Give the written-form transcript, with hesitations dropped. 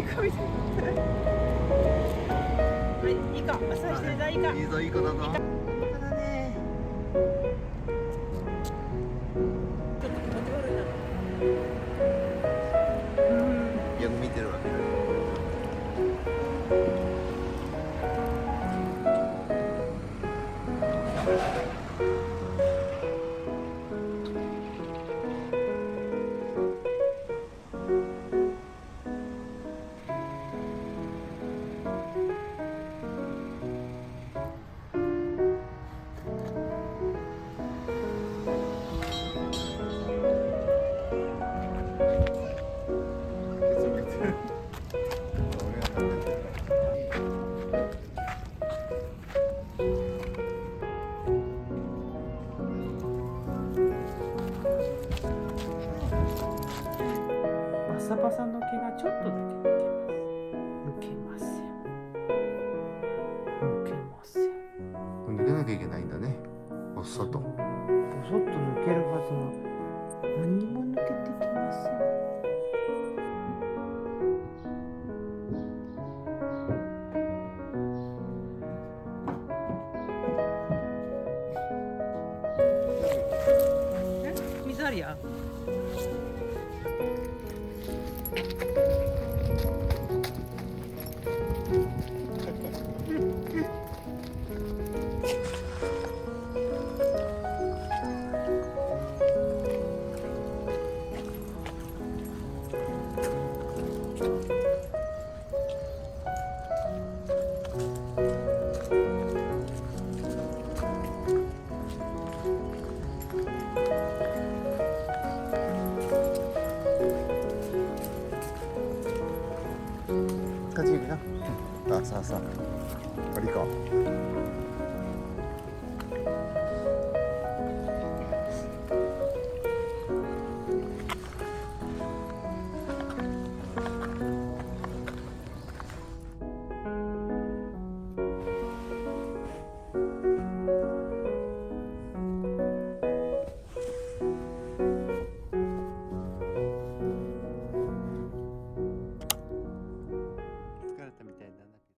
込みだ。はい、いいか、そしてじゃあいいか。いいぞ、いい子だぞ。ただね。ちょっと気持ち悪いな。よく見てるわけだ。パサパサの毛がちょっとだけ抜けます。抜けません。抜けなきゃいけないんだね。お外。ぼそっと抜けるはずが何にも抜けてきません。水ありや。가지고요. 나 사사. 어디가?